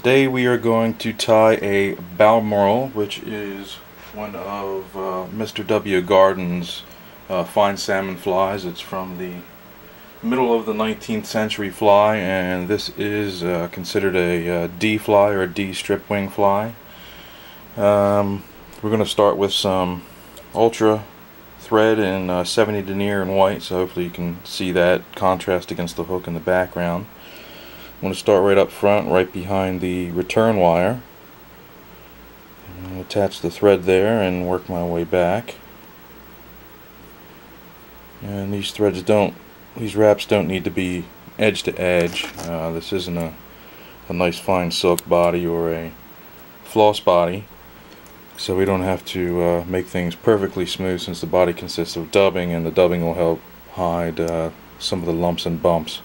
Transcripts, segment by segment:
Today we are going to tie a Balmoral, which is one of Mr. W. Garden's fine salmon flies. It's from the middle of the 19th century fly, and this is considered a D fly or a D strip wing fly. We're going to start with some ultra thread in 70 denier and white, so hopefully you can see that contrast against the hook in the background. I'm going to start right up front, right behind the return wire. I'm going to attach the thread there and work my way back. And these wraps don't need to be edge to edge. This isn't a nice fine silk body or a floss body, so we don't have to make things perfectly smooth, since the body consists of dubbing, and the dubbing will help hide some of the lumps and bumps.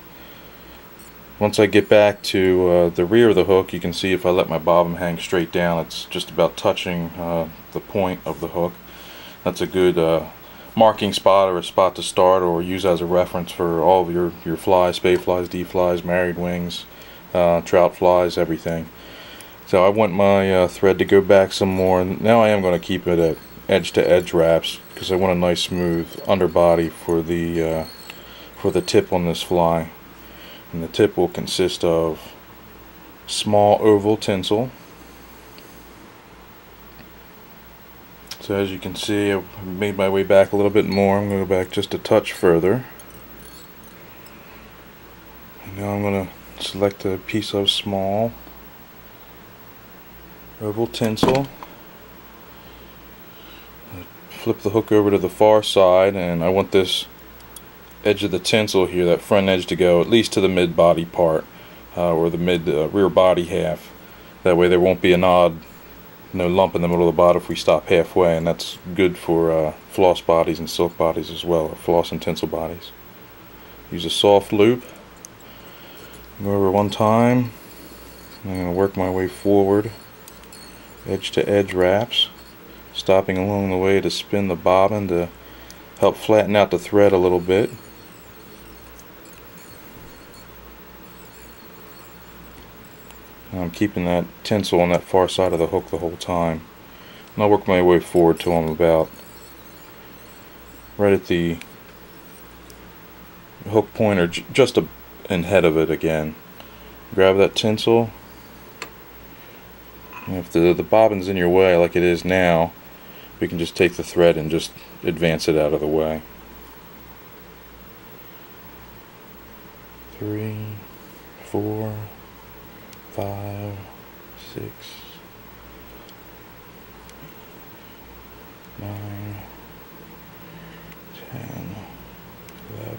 Once I get back to the rear of the hook, you can see if I let my bobbin hang straight down, it's just about touching the point of the hook. That's a good marking spot, or a spot to start or use as a reference for all of your flies, spay flies, D flies, married wings, trout flies, everything. So I want my thread to go back some more. Now I am going to keep it at edge to edge wraps, because I want a nice smooth underbody for the tip on this fly. And the tip will consist of small oval tinsel. So as you can see, I've made my way back a little bit more. I'm going to go back just a touch further. And now I'm going to select a piece of small oval tinsel. Flip the hook over to the far side, and I want this edge of the tinsel here, that front edge, to go at least to the mid body part, or the mid rear body half. That way there won't be an odd lump in the middle of the body if we stop halfway, and that's good for floss bodies and silk bodies as well, or floss and tinsel bodies. Use a soft loop. Go over one time. I'm going to work my way forward, edge to edge wraps, stopping along the way to spin the bobbin to help flatten out the thread a little bit. I'm keeping that tinsel on that far side of the hook the whole time. And I'll work my way forward till I'm about right at the hook point, or just ahead of it again. Grab that tinsel. And if the bobbin's in your way like it is now, we can just take the thread and just advance it out of the way. 3, 4, 5, 6, 9, 10, 11.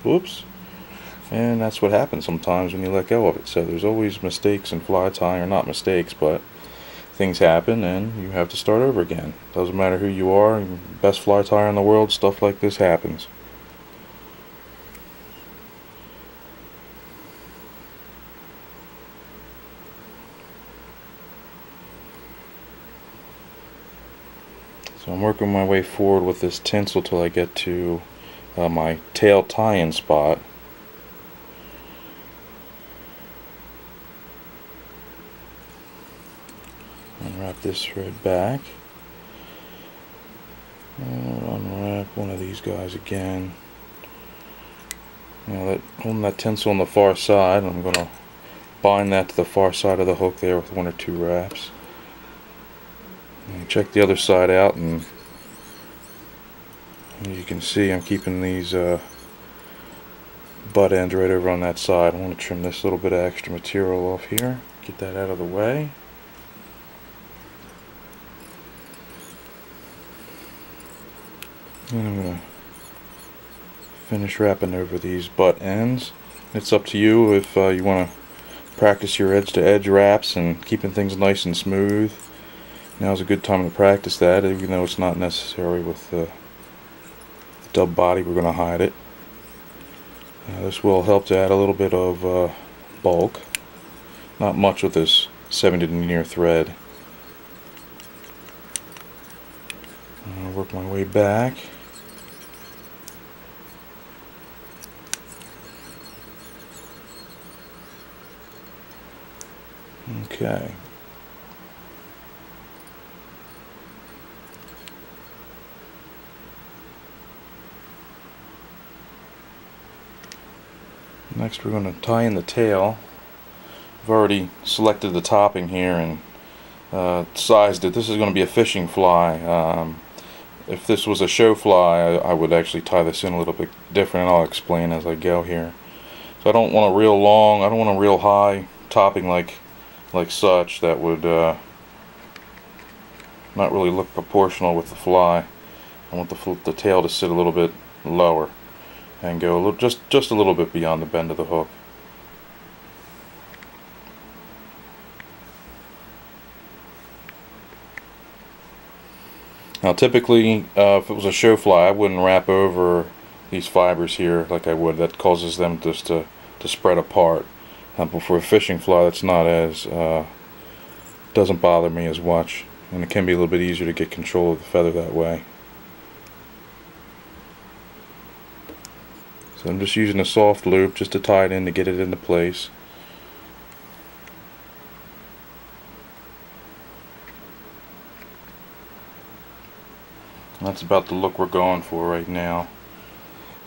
Whoops. And that's what happens sometimes when you let go of it. So there's always mistakes in fly tying, or not mistakes, but things happen and you have to start over again. Doesn't matter who you are, best fly tyer in the world, stuff like this happens. So I'm working my way forward with this tinsel till I get to my tail tie-in spot. And wrap this thread back. And unwrap one of these guys again. Now holding that tinsel on the far side, I'm going to bind that to the far side of the hook there with 1 or 2 wraps. And check the other side out, and as you can see, I'm keeping these butt ends right over on that side. I want to trim this little bit of extra material off here, get that out of the way. And I'm going to finish wrapping over these butt ends. It's up to you if you want to practice your edge to edge wraps and keeping things nice and smooth. Now's a good time to practice that, even though it's not necessary with the dub body. We're going to hide it. This will help to add a little bit of bulk. Not much with this 70 denier thread. I'll work my way back. Okay. Next we're going to tie in the tail. I've already selected the topping here and sized it. This is going to be a fishing fly. If this was a show fly, I would actually tie this in a little bit different, and I'll explain as I go here. So I don't want a real long, I don't want a real high topping like such. That would not really look proportional with the fly. I want the tail to sit a little bit lower and go a little, just a little bit beyond the bend of the hook. Now typically, if it was a show fly, I wouldn't wrap over these fibers here like I would. That causes them just to spread apart. But for a fishing fly, that's not as, doesn't bother me as much, and it can be a little bit easier to get control of the feather that way. So I'm just using a soft loop just to tie it in to get it into place. That's about the look we're going for right now.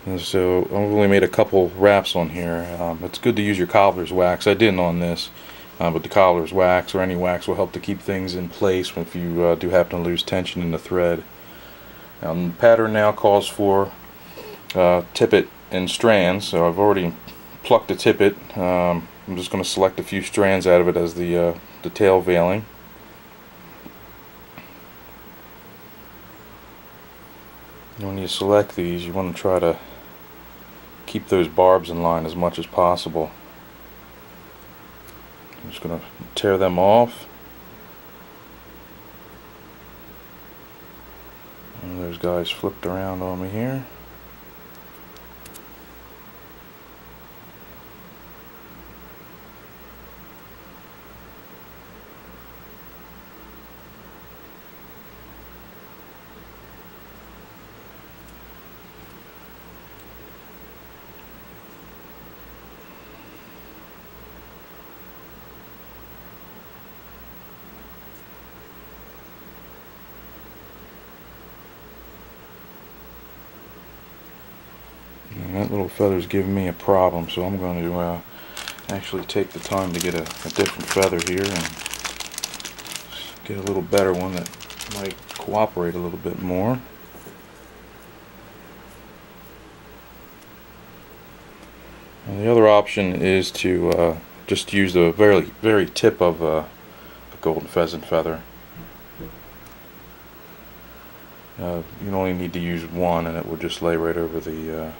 And so I've only made a couple wraps on here. It's good to use your cobbler's wax. I didn't on this, but the cobbler's wax or any wax will help to keep things in place if you do happen to lose tension in the thread. Now, the pattern now calls for tippet and strands, so I've already plucked the tippet. I'm just going to select a few strands out of it as the tail veiling. When you select these, you want to try to keep those barbs in line as much as possible. I'm just going to tear them off. And those guys flipped around on me here. And that little feather's giving me a problem, so I'm going to actually take the time to get a different feather here and get a little better one that might cooperate a little bit more. And the other option is to just use the very tip of a golden pheasant feather. You only need to use one, and it will just lay right over the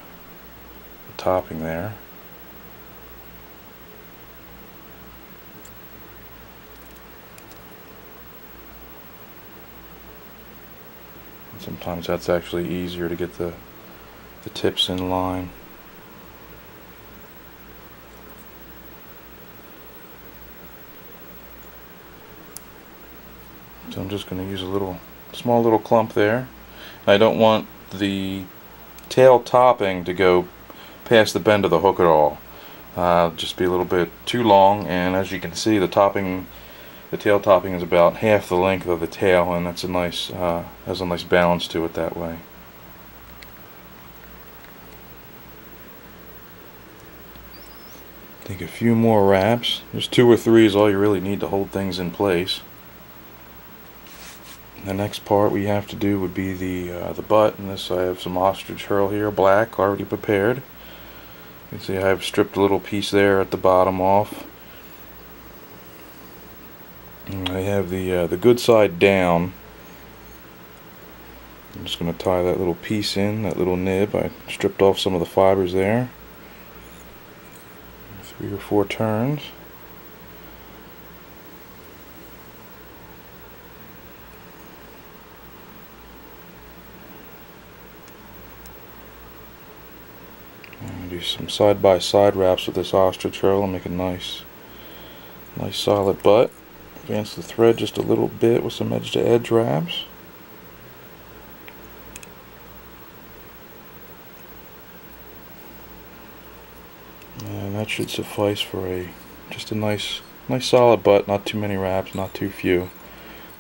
topping there. And sometimes that's actually easier to get the tips in line. So I'm just going to use a small little clump there. I don't want the tail topping to go past the bend of the hook at all. Just be a little bit too long, and as you can see, the tail topping is about half the length of the tail, and that's has a nice balance to it that way. Take a few more wraps. Just 2 or 3 is all you really need to hold things in place. The next part we have to do would be the butt, and this I have some ostrich herl here, black, already prepared. You can see I have stripped a little piece there at the bottom off. And I have the good side down. I'm just going to tie that little piece in, that little nib. I stripped off some of the fibers there. 3 or 4 turns. Do some side-by-side wraps with this ostrich herl and make a nice solid butt. Advance the thread just a little bit with some edge-to-edge wraps. And that should suffice for just a nice nice solid butt, not too many wraps, not too few.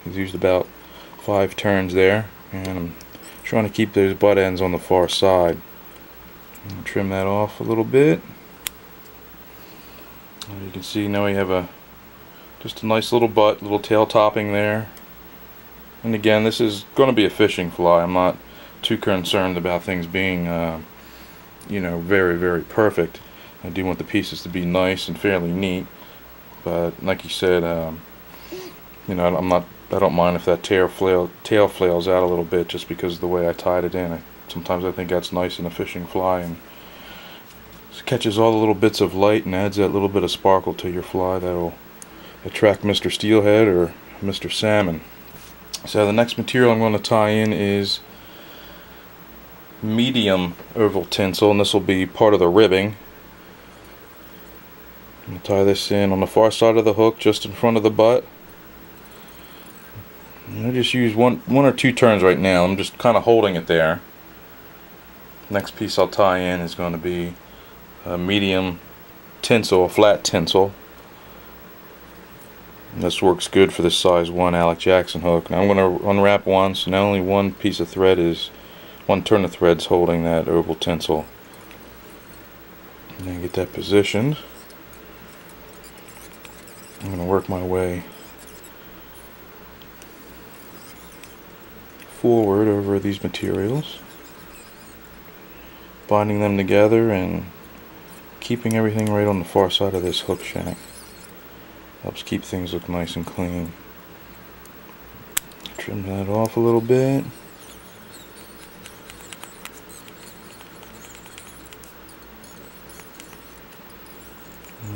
He's used about 5 turns there, and I'm trying to keep those butt ends on the far side. Trim that off a little bit. You can see now we have just a nice little butt, little tail topping there. And again, this is going to be a fishing fly. I'm not too concerned about things being you know, very perfect. I do want the pieces to be nice and fairly neat, but like you said, you know, I don't mind if that tail flails out a little bit just because of the way I tied it in. Sometimes I think that's nice in a fishing fly, and it catches all the little bits of light and adds that little bit of sparkle to your fly that'll attract Mr. Steelhead or Mr. Salmon. So the next material I'm going to tie in is medium oval tinsel, and this will be part of the ribbing. I'm going to tie this in on the far side of the hook, just in front of the butt. I just use one or two turns right now. I'm just kind of holding it there. Next piece I'll tie in is going to be a medium tinsel, a flat tinsel. And this works good for this size 1 Alec Jackson hook. Now I'm going to unwrap one, so now only one piece of thread is, one turn of thread's holding that oval tinsel. And then get that positioned. I'm going to work my way forward over these materials, binding them together and keeping everything right on the far side of this hook shank. Helps keep things look nice and clean. Trim that off a little bit.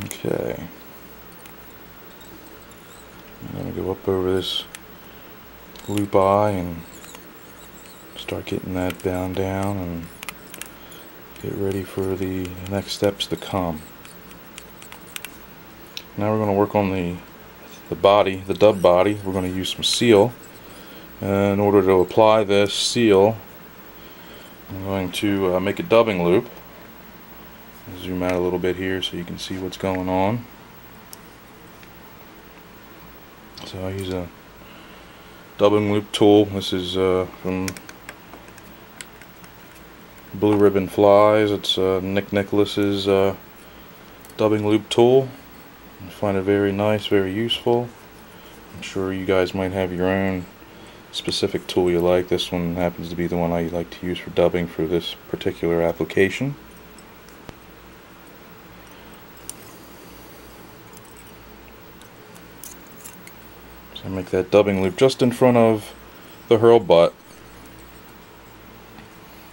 Okay. I'm going to go up over this loop eye and start getting that bound down and get ready for the next steps to come. Now we're going to work on the body, the dub body. We're going to use some seal. In order to apply this seal, I'm going to make a dubbing loop. I'll zoom out a little bit here so you can see what's going on. So I use a dubbing loop tool. This is from Blue Ribbon Flies. It's Nick Nicholas's dubbing loop tool. I find it very nice, very useful. I'm sure you guys might have your own specific tool you like. This one happens to be the one I like to use for dubbing for this particular application. So I make that dubbing loop just in front of the hurl butt.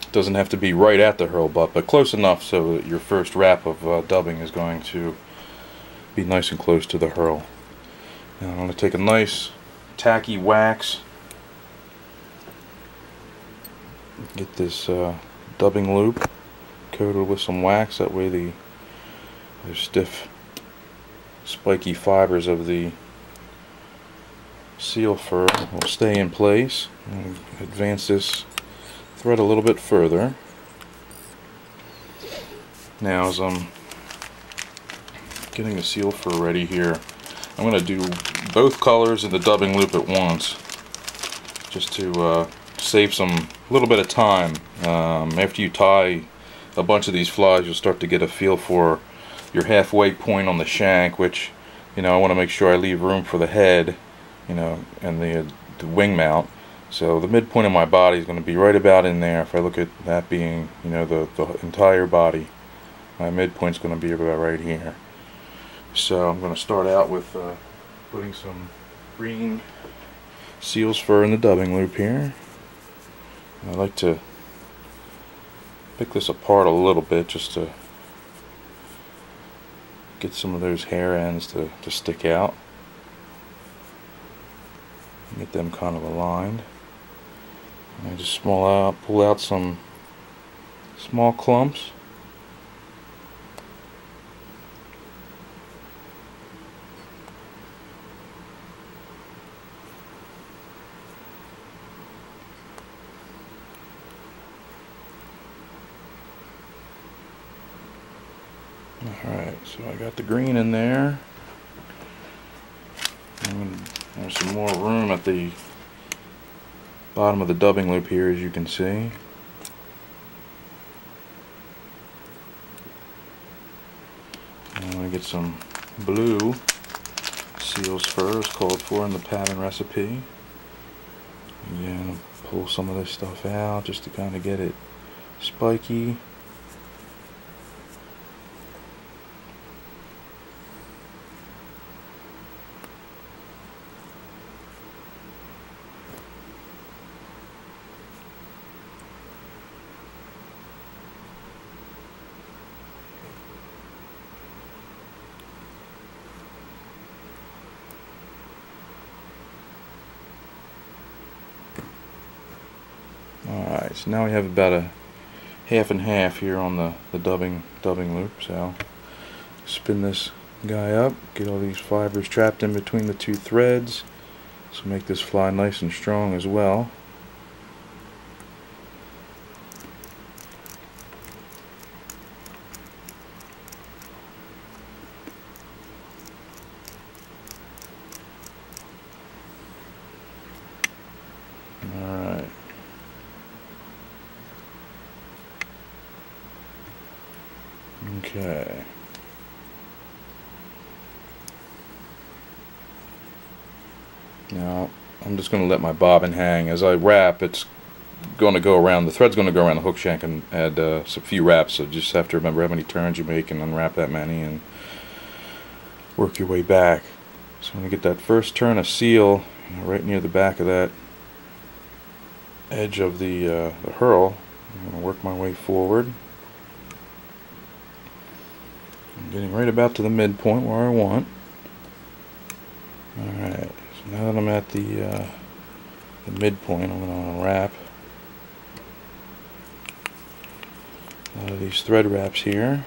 It doesn't have to be right at the hurl butt, but close enough so that your first wrap of dubbing is going to be nice and close to the hurl. Now I'm going to take a nice tacky wax, get this dubbing loop coated with some wax. That way the stiff spiky fibers of the seal fur will stay in place. And advance this thread a little bit further. Now as I'm getting the seal fur ready here, I'm going to do both colors of the dubbing loop at once, just to save a little bit of time. After you tie a bunch of these flies, you'll start to get a feel for your halfway point on the shank, which, you know, I want to make sure I leave room for the head, you know, and the wing mount. So the midpoint of my body is going to be right about in there. If I look at that being, you know, the entire body, my midpoint is going to be about right here. So I'm going to start out with putting some green seal's fur in the dubbing loop here. I like to pick this apart a little bit just to get some of those hair ends to stick out. Get them kind of aligned. And I just pull out some small clumps. Alright, so I got the green in there. And there's some more room at the bottom of the dubbing loop here, as you can see. I'm going to get some blue seal's fur as called for in the pattern recipe. Again, pull some of this stuff out just to kind of get it spiky. Alright, so now we have about a half and half here on the dubbing loop. So spin this guy up, get all these fibers trapped in between the two threads, so make this fly nice and strong as well. Alright. Okay. Now I'm just going to let my bobbin hang. As I wrap, it's going to go around, the thread's going to go around the hook shank and add a few wraps, so just have to remember how many turns you make and unwrap that many and work your way back. So I'm going to get that first turn of seal right near the back of that edge of the hurl. I'm going to work my way forward. I'm getting right about to the midpoint where I want. Alright, so now that I'm at the midpoint, I'm going to unwrap a lot of these thread wraps here.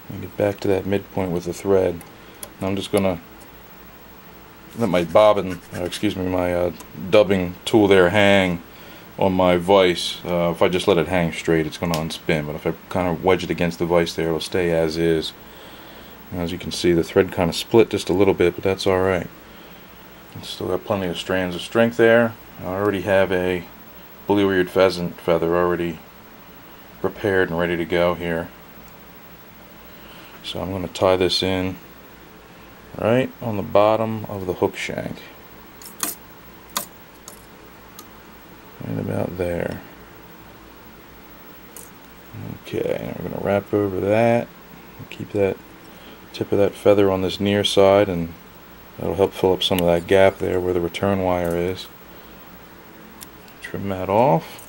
And get back to that midpoint with the thread. And I'm just going to let my bobbin, my dubbing tool there hang on my vise. If I just let it hang straight, it's going to unspin, but if I kind of wedge it against the vise there, it'll stay as is. And as you can see, the thread kind of split just a little bit, but that's alright. Still got plenty of strands of strength there. I already have a blue-eared pheasant feather already prepared and ready to go here. So I'm going to tie this in right on the bottom of the hook shank. Right about there. Okay, and we're going to wrap over that. Keep that tip of that feather on this near side, and that'll help fill up some of that gap there where the return wire is. Trim that off.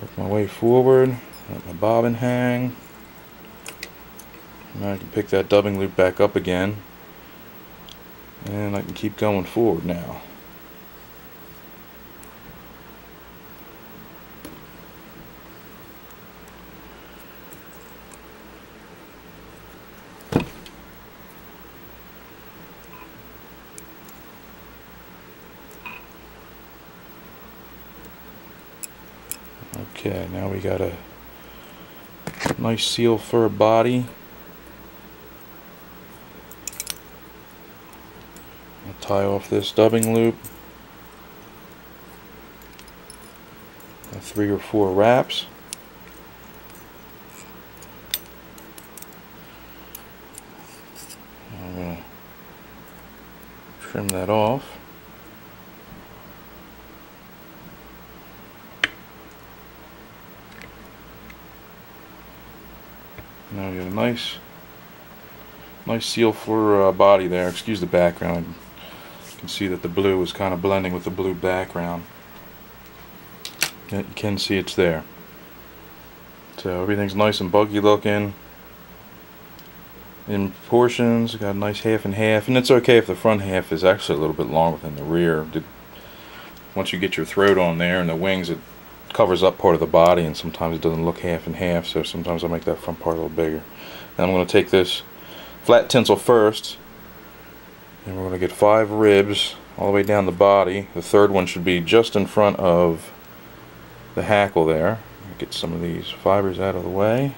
Work my way forward. Let my bobbin hang. Now I can pick that dubbing loop back up again, and I can keep going forward now. Okay, now we got a nice seal fur body. I'll tie off this dubbing loop. 3 or 4 wraps. I'm going to trim that off. Now we got a nice seal for body there. Excuse the background. You can see that the blue is kind of blending with the blue background. You can see it's there. So everything's nice and buggy looking. In proportions, got a nice half and half, and it's okay if the front half is actually a little bit longer than the rear. Once you get your throat on there and the wings, it covers up part of the body, and sometimes it doesn't look half and half, so sometimes I'll make that front part a little bigger. And I'm going to take this flat tinsel first, and we're going to get 5 ribs all the way down the body. The third one should be just in front of the hackle there. Get some of these fibers out of the way.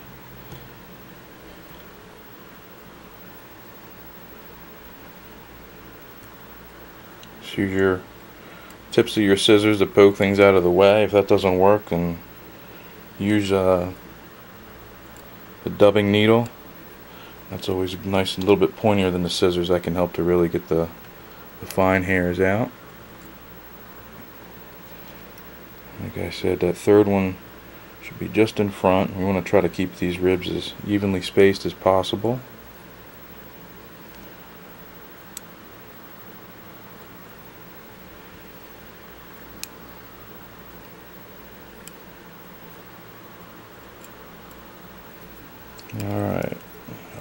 Just use your tips of your scissors to poke things out of the way. If that doesn't work, then use the dubbing needle. That's always nice and a little bit pointier than the scissors. That can help to really get the fine hairs out. Like I said, that third one should be just in front. We want to try to keep these ribs as evenly spaced as possible. Alright,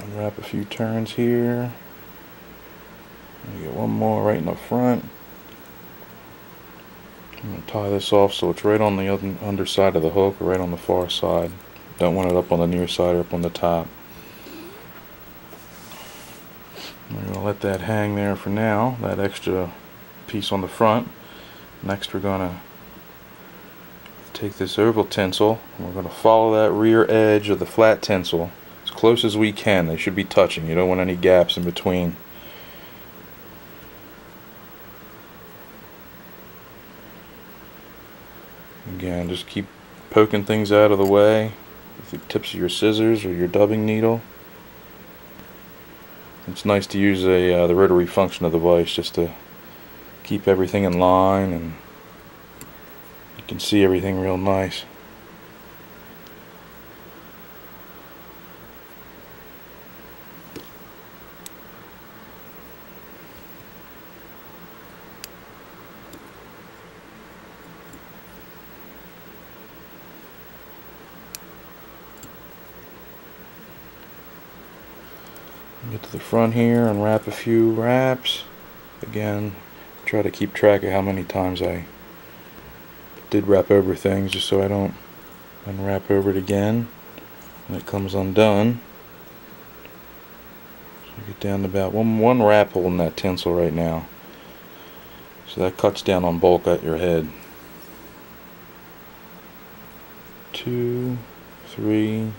unwrap a few turns here. Get one more right in the front. I'm going to tie this off so it's right on the underside of the hook, or right on the far side. Don't want it up on the near side or up on the top. We're going to let that hang there for now, that extra piece on the front. Next we're going to take this oval tinsel and we're going to follow that rear edge of the flat tinsel as close as we can. They should be touching. You don't want any gaps in between. Again, just keep poking things out of the way with the tips of your scissors or your dubbing needle. It's nice to use the rotary function of the vise just to keep everything in line, and you can see everything real nice. Get to the front here and wrap a few wraps. Again, try to keep track of how many times I did wrap over things, just so I don't unwrap over it again when it comes undone. So get down to about one wrap hole in that tinsel right now. So that cuts down on bulk at your head. 2, 3.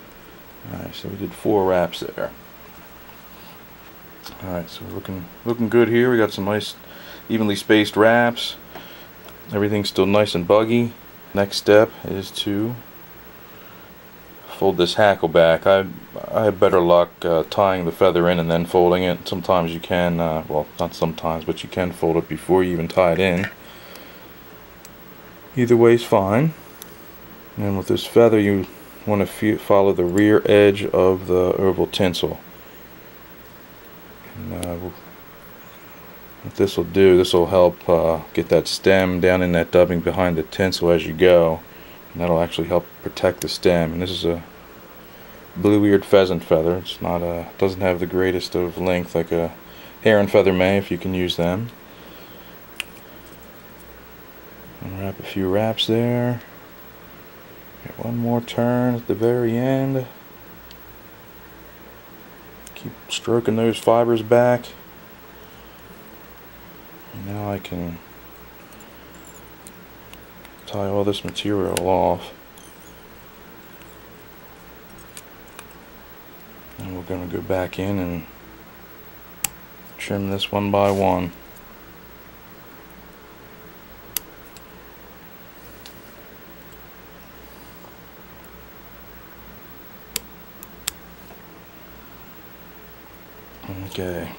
Alright, so we did 4 wraps there. Alright, so we're looking good here. We got some nice evenly spaced wraps. Everything's still nice and buggy. Next step is to fold this hackle back. I have better luck tying the feather in and then folding it. Sometimes you can, well, not sometimes, but you can fold it before you even tie it in. Either way is fine. And with this feather, you want to follow the rear edge of the oval tinsel. And what this will do, this will help get that stem down in that dubbing behind the tinsel as you go, and that'll actually help protect the stem. And this is a blue-eared pheasant feather. It's not doesn't have the greatest of length like a heron feather may, if you can use them. Unwrap a few wraps there. Get one more turn at the very end. Keep stroking those fibers back. And now I can tie all this material off. And we're going to go back in and trim this one by one. Okay.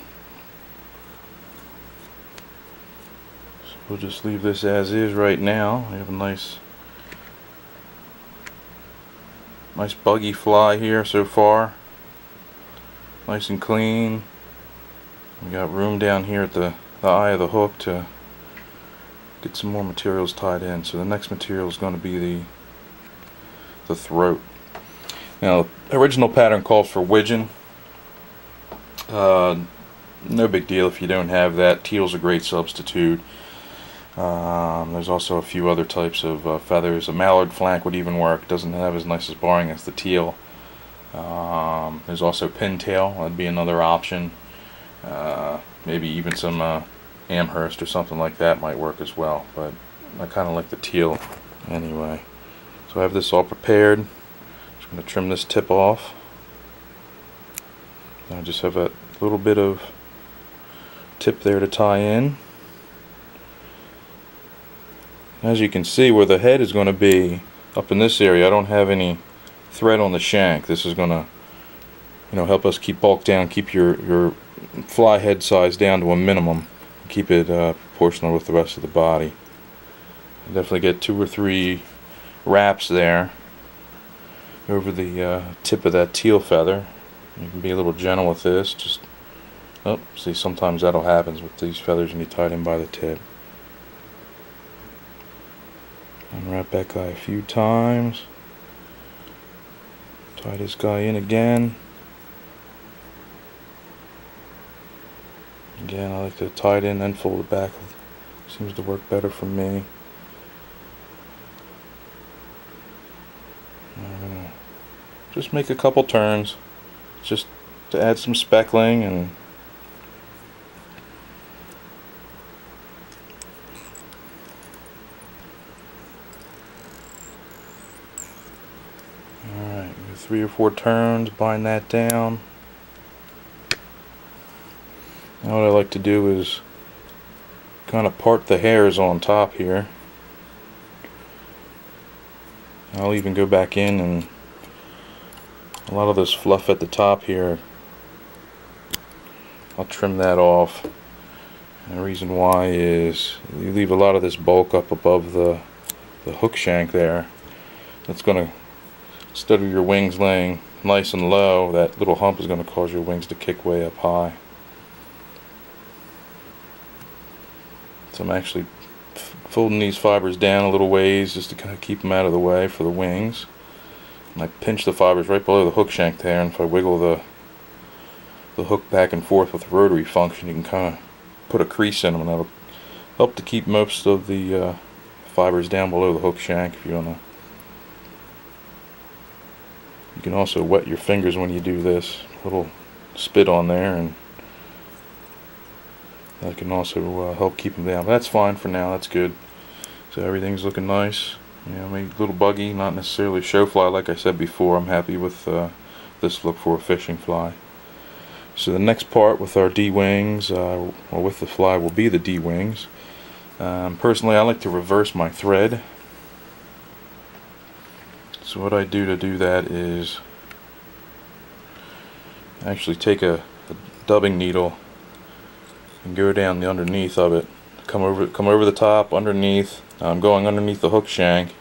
So we'll just leave this as is right now. We have a nice buggy fly here so far. Nice and clean. We got room down here at the eye of the hook to get some more materials tied in. So the next material is going to be the throat. Now, the original pattern calls for widgeon. No big deal if you don't have that. Teal's a great substitute. There's also a few other types of feathers. A mallard flank would even work. Doesn't have as nice as barring as the teal. There's also pintail. That'd be another option. Maybe even some Amherst or something like that might work as well. But I kind of like the teal anyway. So So I have this all prepared. Just going to trim this tip off. I just have a little bit of tip there to tie in. As you can see, where the head is going to be up in this area, I don't have any thread on the shank. This is going to, help us keep bulk down, keep your fly head size down to a minimum, keep it proportional with the rest of the body. Definitely get 2 or 3 wraps there over the tip of that teal feather. You can be a little gentle with this. Just see, sometimes that'll happen with these feathers when you tie it in by the tip. Unwrap that guy a few times. Tie this guy in again. Again, I like to tie it in and fold it back. Seems to work better for me. I'm gonna just make a couple turns, just to add some speckling and alright, 3 or 4 turns, bind that down. Now what I like to do is kind of part the hairs on top here. I'll even go back in, and a lot of this fluff at the top here, I'll trim that off. And the reason why is you leave a lot of this bulk up above the hook shank there. That's going to, instead of your wings laying nice and low, that little hump is going to cause your wings to kick way up high. So I'm actually folding these fibers down a little ways just to kind of keep them out of the way for the wings. And I pinch the fibers right below the hook shank there, and if I wiggle the hook back and forth with the rotary function, you can kind of put a crease in them, and that'll help to keep most of the fibers down below the hook shank. If you want to, you can also wet your fingers when you do this. A little spit on there, and that can also help keep them down. But that's fine for now. That's good. So everything's looking nice. Maybe a little buggy, not necessarily show fly like I said before. I'm happy with this look for a fishing fly. So the next part with our D wings, or with the fly, will be the D wings. Personally, I like to reverse my thread. So what I do to do that is actually take a dubbing needle and go down the underneath of it. Come over the top, underneath. I'm going underneath the hook shank.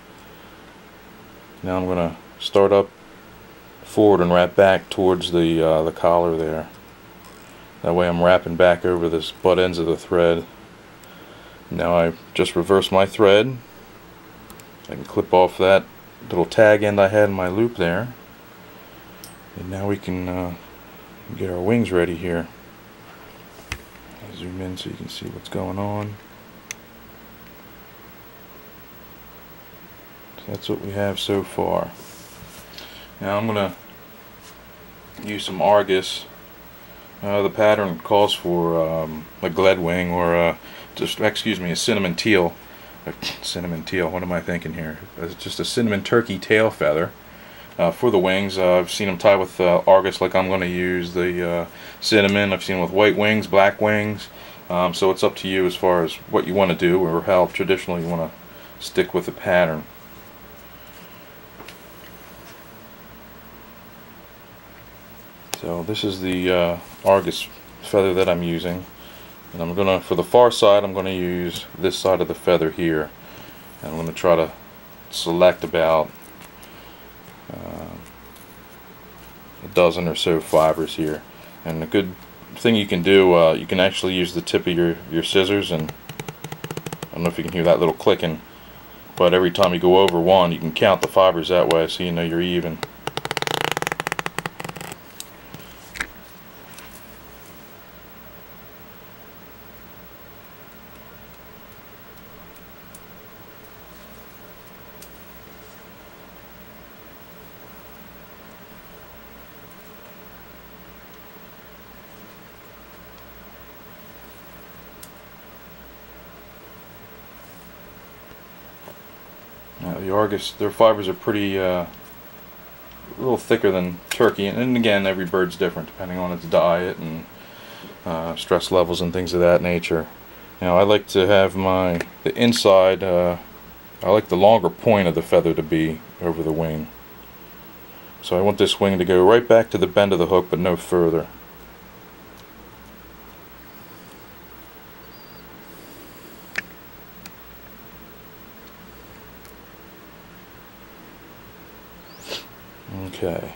Now I'm going to start up forward and wrap back towards the collar there. That way I'm wrapping back over this butt ends of the thread. Now I just reverse my thread. I can clip off that little tag end I had in my loop there. And now we can get our wings ready here. I'll zoom in so you can see what's going on. So that's what we have so far. Now I'm going to use some Argus. The pattern calls for a gled wing, or a cinnamon teal. Cinnamon teal, what am I thinking here? It's just a cinnamon turkey tail feather for the wings. I've seen them tie with Argus like I'm going to use the cinnamon. I've seen them with white wings, black wings. So it's up to you as far as what you want to do, or how traditionally you want to stick with the pattern. So this is the Argus feather that I'm using, and I'm gonna, for the far side, I'm gonna use this side of the feather here, and I'm gonna try to select about a dozen or so fibers here. And a good thing you can do, you can actually use the tip of your scissors, and I don't know if you can hear that little clicking, but every time you go over one, you can count the fibers that way, so you know you're even. The Argus, their fibers are pretty a little thicker than turkey, and again, every bird's different depending on its diet and stress levels and things of that nature. Now, I like to have the inside. I like the longer point of the feather to be over the wing. So I want this wing to go right back to the bend of the hook, but no further. Okay,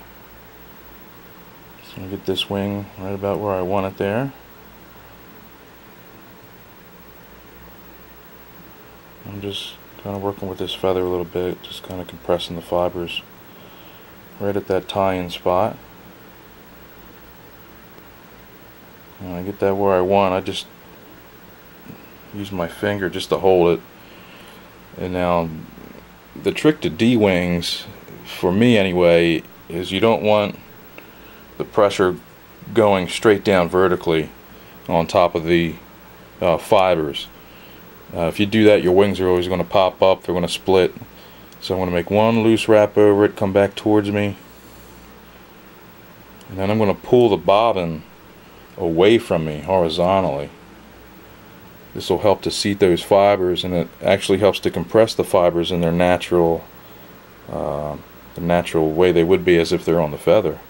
so I get this wing right about where I want it there. I'm just kind of working with this feather a little bit, just kind of compressing the fibers right at that tie-in spot. When I get that where I want, I just use my finger just to hold it. And now the trick to D-wings, for me anyway, is you don't want the pressure going straight down vertically on top of the fibers. If you do that, your wings are always going to pop up, they're going to split. So I'm going to make one loose wrap over it, come back towards me, and then I'm going to pull the bobbin away from me horizontally. This will help to seat those fibers, and it actually helps to compress the fibers in their natural way they would be as if they're on the feather.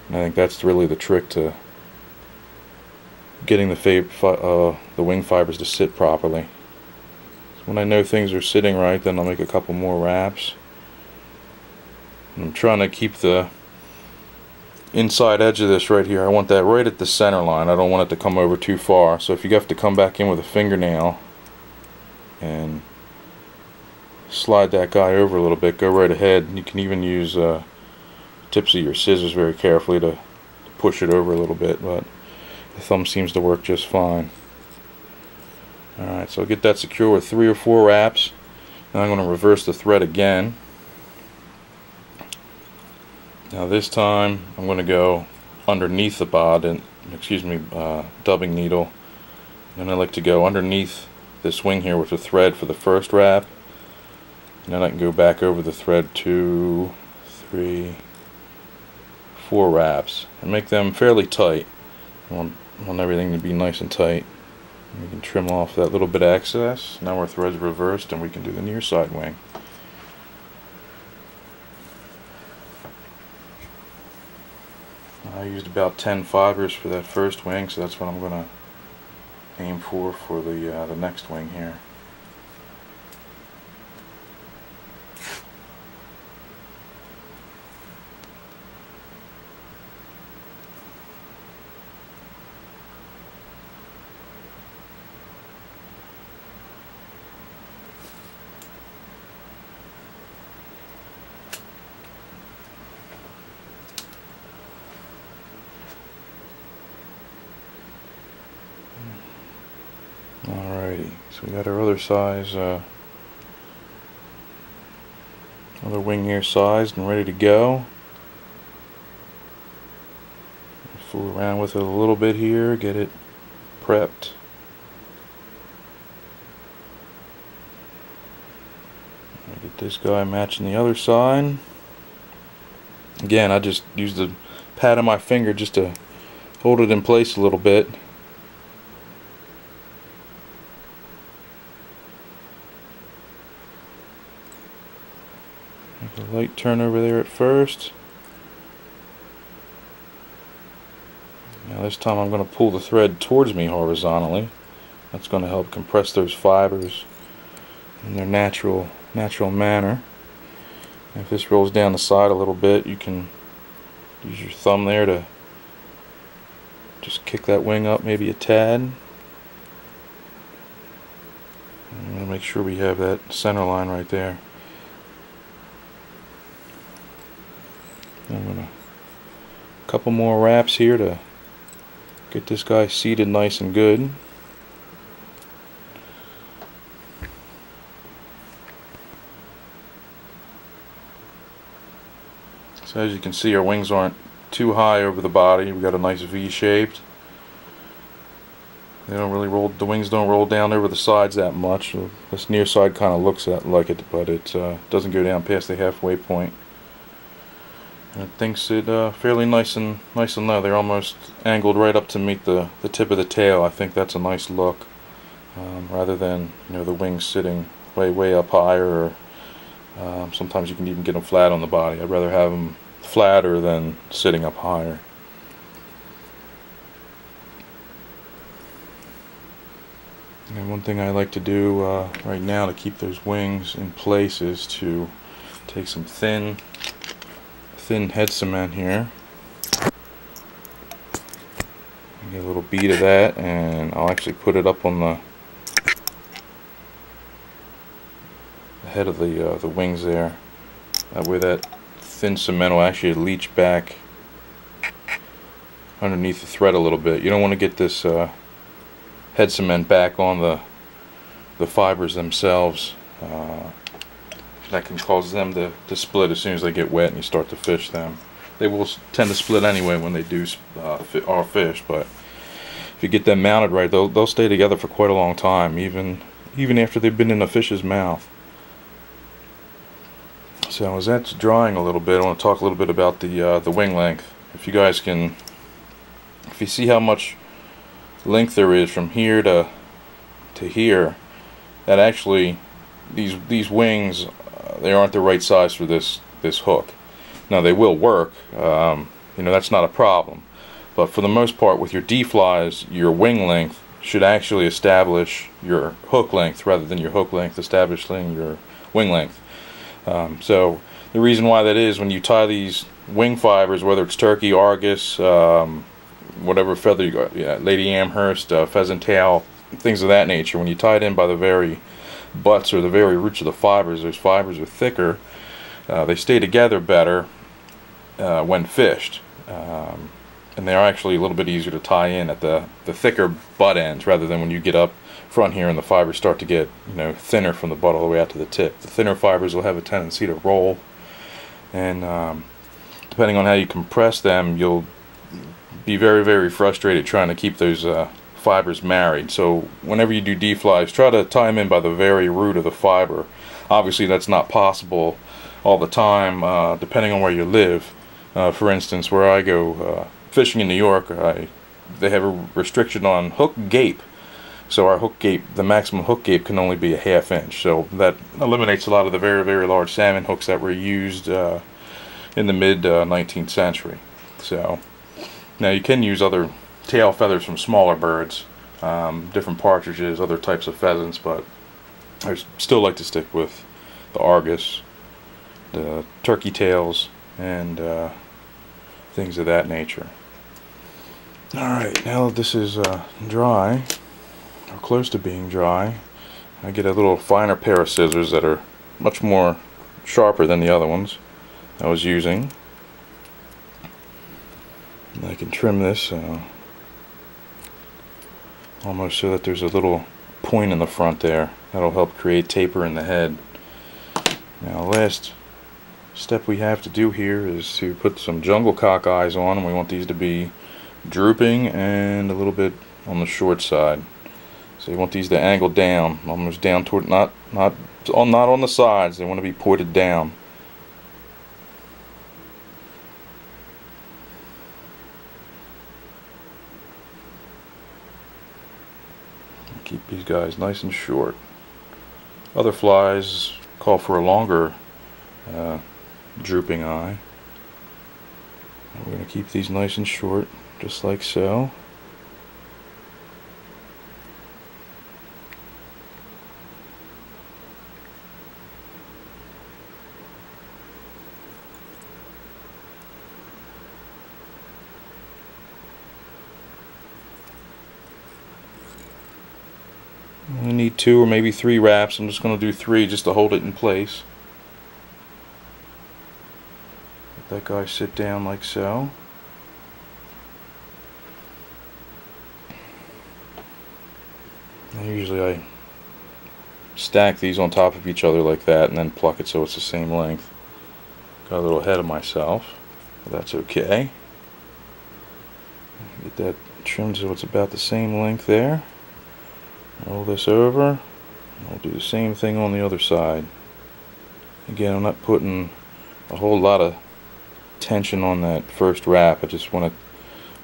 And I think that's really the trick to getting the wing fibers to sit properly. So when I know things are sitting right, then I'll make a couple more wraps. And I'm trying to keep the inside edge of this right here. I want that right at the center line. I don't want it to come over too far. So if you have to come back in with a fingernail and slide that guy over a little bit, go right ahead. You can even use tips of your scissors very carefully to push it over a little bit, but the thumb seems to work just fine. Alright, so I'll get that secure with 3 or 4 wraps. Now I'm going to reverse the thread again. Now this time I'm going to go underneath the dubbing needle, and I like to go underneath this wing here with the thread for the first wrap, and then I can go back over the thread 2, 3, 4 wraps and make them fairly tight. I want everything to be nice and tight. And we can trim off that little bit of excess. Now our thread's reversed and we can do the near side wing. I used about 10 fibers for that first wing, so that's what I'm going to aim for the next wing here. Alrighty, so we got our other size, other wing here sized and ready to go. Fool around with it a little bit here, get it prepped. Get this guy matching the other side. Again, I just use the pad of my finger just to hold it in place a little bit. Make a light turn over there at first. Now this time I'm going to pull the thread towards me horizontally. That's going to help compress those fibers in their natural manner. And if this rolls down the side a little bit, you can use your thumb there to just kick that wing up maybe a tad. I'm going to make sure we have that center line right there. I'm going to a couple more wraps here to get this guy seated nice and good. So as you can see, our wings aren't too high over the body. We've got a nice V-shaped. They don't really roll. The wings don't roll down over the sides that much. This near side kind of looks like it, but it doesn't go down past the halfway point. And it thinks it fairly nice and low. They're almost angled right up to meet the tip of the tail. I think that's a nice look, rather than the wings sitting way up higher. Or sometimes you can even get them flat on the body. I'd rather have them flatter than sitting up higher. And one thing I like to do right now to keep those wings in place is to take some thin head cement here. Get a little bead of that, and I'll actually put it up on the head of the wings there. That way that thin cement will actually leach back underneath the thread a little bit. You don't want to get this head cement back on the fibers themselves. That can cause them to split as soon as they get wet and you start to fish them. They will tend to split anyway when they do are fished, but if you get them mounted right, they'll stay together for quite a long time, even after they've been in a fish's mouth. So as that's drying a little bit, I want to talk a little bit about the wing length. If you see how much length there is from here to here, that actually these wings they aren't the right size for this hook. Now they will work, that's not a problem, but for the most part with your Dee flies, your wing length should actually establish your hook length rather than your hook length establishing your wing length. So the reason why that is, when you tie these wing fibers, whether it's turkey, Argus, whatever feather you got, Lady Amherst, pheasant tail, things of that nature, when you tie it in by the very butts or the very roots of the fibers, those fibers are thicker, they stay together better when fished, and they are actually a little bit easier to tie in at the thicker butt ends rather than when you get up front here and the fibers start to get thinner from the butt all the way out to the tip. The thinner fibers will have a tendency to roll, and depending on how you compress them, you'll be very frustrated trying to keep those fibers married. So whenever you do Dee flies, try to tie them in by the very root of the fiber. Obviously that's not possible all the time, depending on where you live. For instance, where I go fishing in New York, they have a restriction on hook gape. So our hook gape, the maximum hook gape can only be a ½ inch. So that eliminates a lot of the very large salmon hooks that were used in the mid 19th century. So now you can use other tail feathers from smaller birds, different partridges, other types of pheasants, but I still like to stick with the Argus, the turkey tails, and things of that nature. Alright, now that this is dry, or close to being dry, I get a little finer pair of scissors that are much more sharper than the other ones I was using. And I can trim this almost so that there's a little point in the front there. That'll help create taper in the head. Now, last step we have to do here is to put some jungle cock eyes on, and we want these to be drooping and a little bit on the short side. So you want these to angle down, almost down toward, not on the sides. They want to be pointed down. Keep these guys nice and short. Other flies call for a longer drooping eye. And we're going to keep these nice and short, just like so. I need 2 or maybe 3 wraps. I'm just going to do 3 just to hold it in place. Let that guy sit down like so. And usually I stack these on top of each other like that and then pluck it so it's the same length. Got a little ahead of myself, but that's okay. Get that trimmed so it's about the same length there. Roll this over. We'll do the same thing on the other side. Again, I'm not putting a whole lot of tension on that first wrap. I just want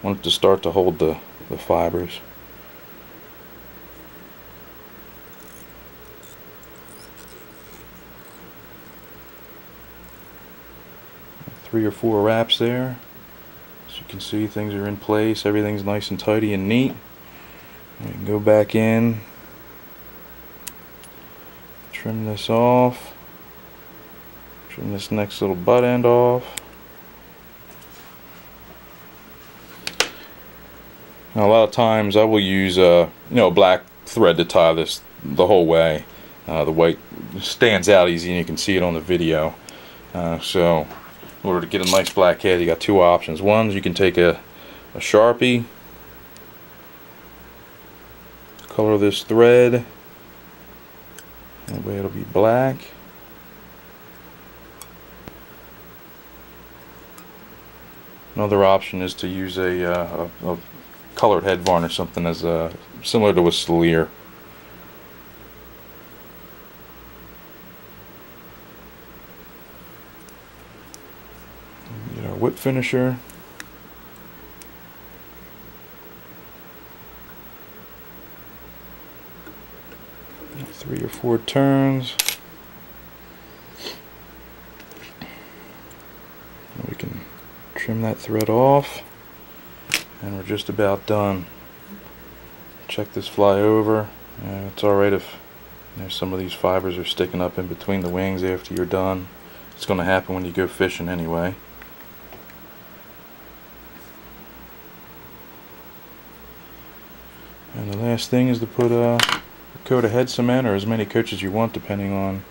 it to start to hold the fibers. Three or four wraps there. As you can see, things are in place. Everything's nice and tidy and neat. We can go back in, trim this off, trim this next little butt end off. Now, a lot of times I will use black thread to tie this the whole way. The white stands out easy and you can see it on the video. So in order to get a nice black head, you got two options. One is you can take a Sharpie, color this thread, that way it'll be black. Another option is to use a colored head varnish, something as similar to a Celear. Get our whip finisher. Three or four turns. And we can trim that thread off, and we're just about done. Check this fly over. It's alright if some of these fibers are sticking up in between the wings after you're done. It's going to happen when you go fishing anyway. And the last thing is to put a coat of head cement, or as many coats as you want, depending on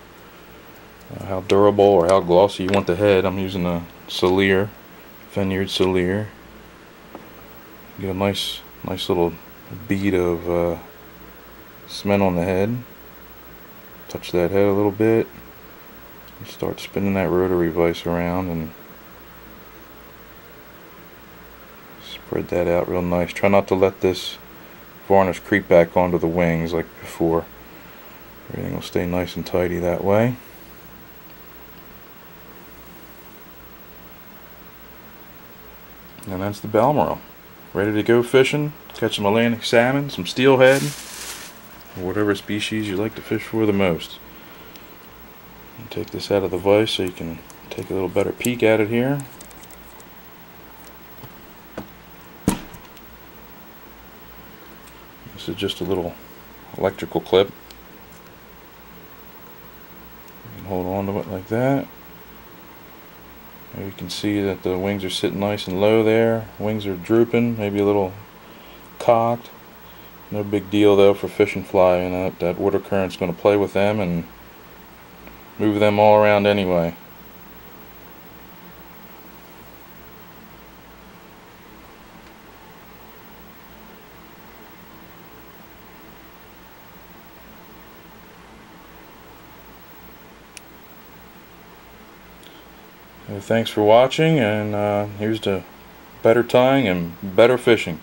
how durable or how glossy you want the head. I'm using a Celear, Vineyard Celear. Get a nice little bead of cement on the head. Touch that head a little bit. And start spinning that rotary vise around and spread that out real nice. Try not to let this varnish creep back onto the wings like before. Everything will stay nice and tidy that way. And that's the Balmoral. Ready to go fishing, catch some Atlantic salmon, some steelhead, or whatever species you like to fish for the most. Take this out of the vise so you can take a little better peek at it here. This is just a little electrical clip. You can hold on to it like that. There you can see that the wings are sitting nice and low there. Wings are drooping, maybe a little cocked. No big deal though for fishing fly. That water current's going to play with them and move them all around anyway. Thanks for watching, and here's to better tying and better fishing.